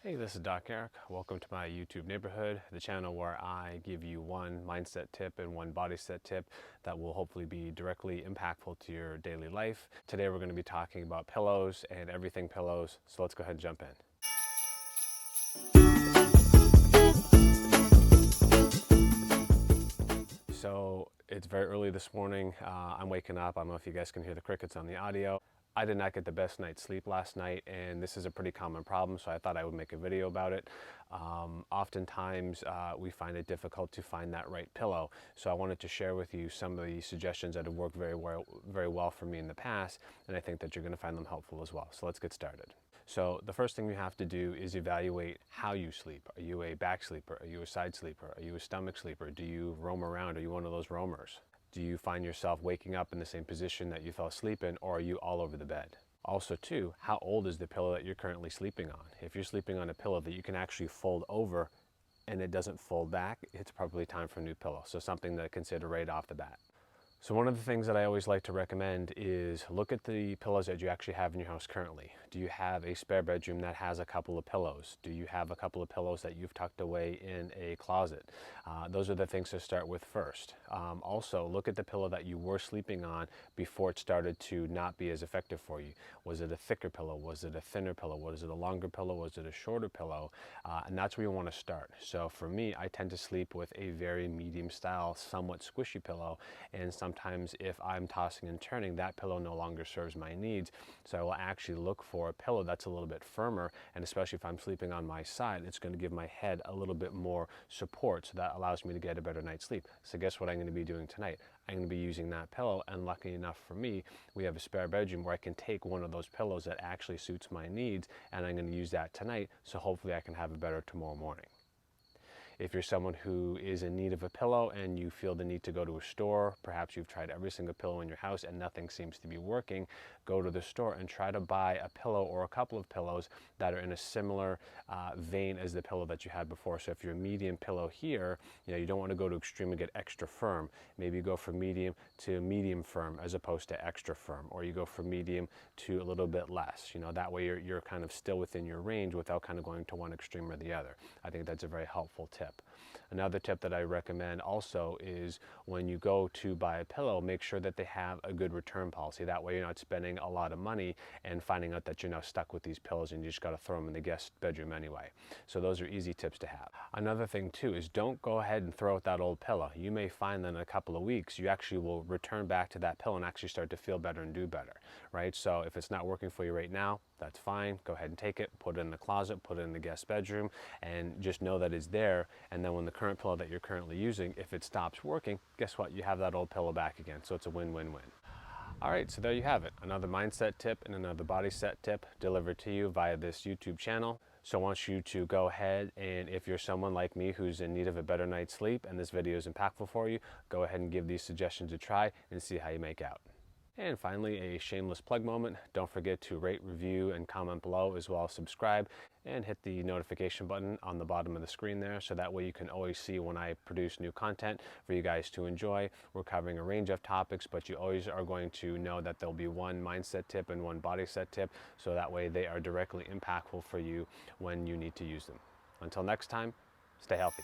Hey, this is Doc Eric. Welcome to my YouTube neighborhood, the channel where I give you one mindset tip and one body set tip that will hopefully be directly impactful to your daily life. Today we're going to be talking about pillows and everything pillows, so let's go ahead and jump in. So it's very early this morning. I'm waking up. I don't know if you guys can hear the crickets on the audio. I did not get the best night's sleep last night, and this is a pretty common problem, so I thought I would make a video about it. Oftentimes, we find it difficult to find that right pillow, so I wanted to share with you some of the suggestions that have worked very well for me in the past, and I think that you're going to find them helpful as well. So let's get started. So the first thing you have to do is evaluate how you sleep. Are you a back sleeper? Are you a side sleeper? Are you a stomach sleeper? Do you roam around? Are you one of those roamers? Do you find yourself waking up in the same position that you fell asleep in, or are you all over the bed? Also too, how old is the pillow that you're currently sleeping on? If you're sleeping on a pillow that you can actually fold over and it doesn't fold back, it's probably time for a new pillow. So something to consider right off the bat. So one of the things that I always like to recommend is look at the pillows that you actually have in your house currently. Do you have a spare bedroom that has a couple of pillows? Do you have a couple of pillows that you've tucked away in a closet? Those are the things to start with first. Also, look at the pillow that you were sleeping on before it started to not be as effective for you. Was it a thicker pillow? Was it a thinner pillow? Was it a longer pillow? Was it a shorter pillow? And that's where you want to start. So for me, I tend to sleep with a very medium style, somewhat squishy pillow, and sometimes if I'm tossing and turning, that pillow no longer serves my needs. So I will actually look for a pillow that's a little bit firmer, and especially if I'm sleeping on my side, it's going to give my head a little bit more support, so that allows me to get a better night's sleep. So guess what I'm going to be doing tonight? I'm going to be using that pillow, and lucky enough for me, we have a spare bedroom where I can take one of those pillows that actually suits my needs, and I'm going to use that tonight, so hopefully I can have it better tomorrow morning. If you're someone who is in need of a pillow and you feel the need to go to a store, perhaps you've tried every single pillow in your house and nothing seems to be working, go to the store and try to buy a pillow or a couple of pillows that are in a similar vein as the pillow that you had before. So if you're a medium pillow here, you don't want to go to extreme and get extra firm. Maybe you go from medium to medium firm as opposed to extra firm, or you go from medium to a little bit less. That way you're kind of still within your range without kind of going to one extreme or the other. I think that's a very helpful tip. Another tip that I recommend also is when you go to buy a pillow, make sure that they have a good return policy. That way you're not spending a lot of money and finding out that you're now stuck with these pillows and you just got to throw them in the guest bedroom anyway. So those are easy tips to have. Another thing too is don't go ahead and throw out that old pillow. You may find that in a couple of weeks you actually will return back to that pillow and actually start to feel better and do better, right? So if it's not working for you right now, that's fine. Go ahead and take it, put it in the closet, put it in the guest bedroom, and just know that it's there. And then when the current pillow that you're currently using, if it stops working, guess what? You have that old pillow back again. So it's a win-win-win. All right, so there you have it. Another mindset tip and another body set tip delivered to you via this YouTube channel. So I want you to go ahead, and if you're someone like me who's in need of a better night's sleep and this video is impactful for you, go ahead and give these suggestions a try and see how you make out. And finally, a shameless plug moment. Don't forget to rate, review, and comment below, as well as subscribe and hit the notification button on the bottom of the screen there, so that way you can always see when I produce new content for you guys to enjoy. We're covering a range of topics, but you always are going to know that there'll be one mindset tip and one body set tip, so that way they are directly impactful for you when you need to use them. Until next time, stay healthy.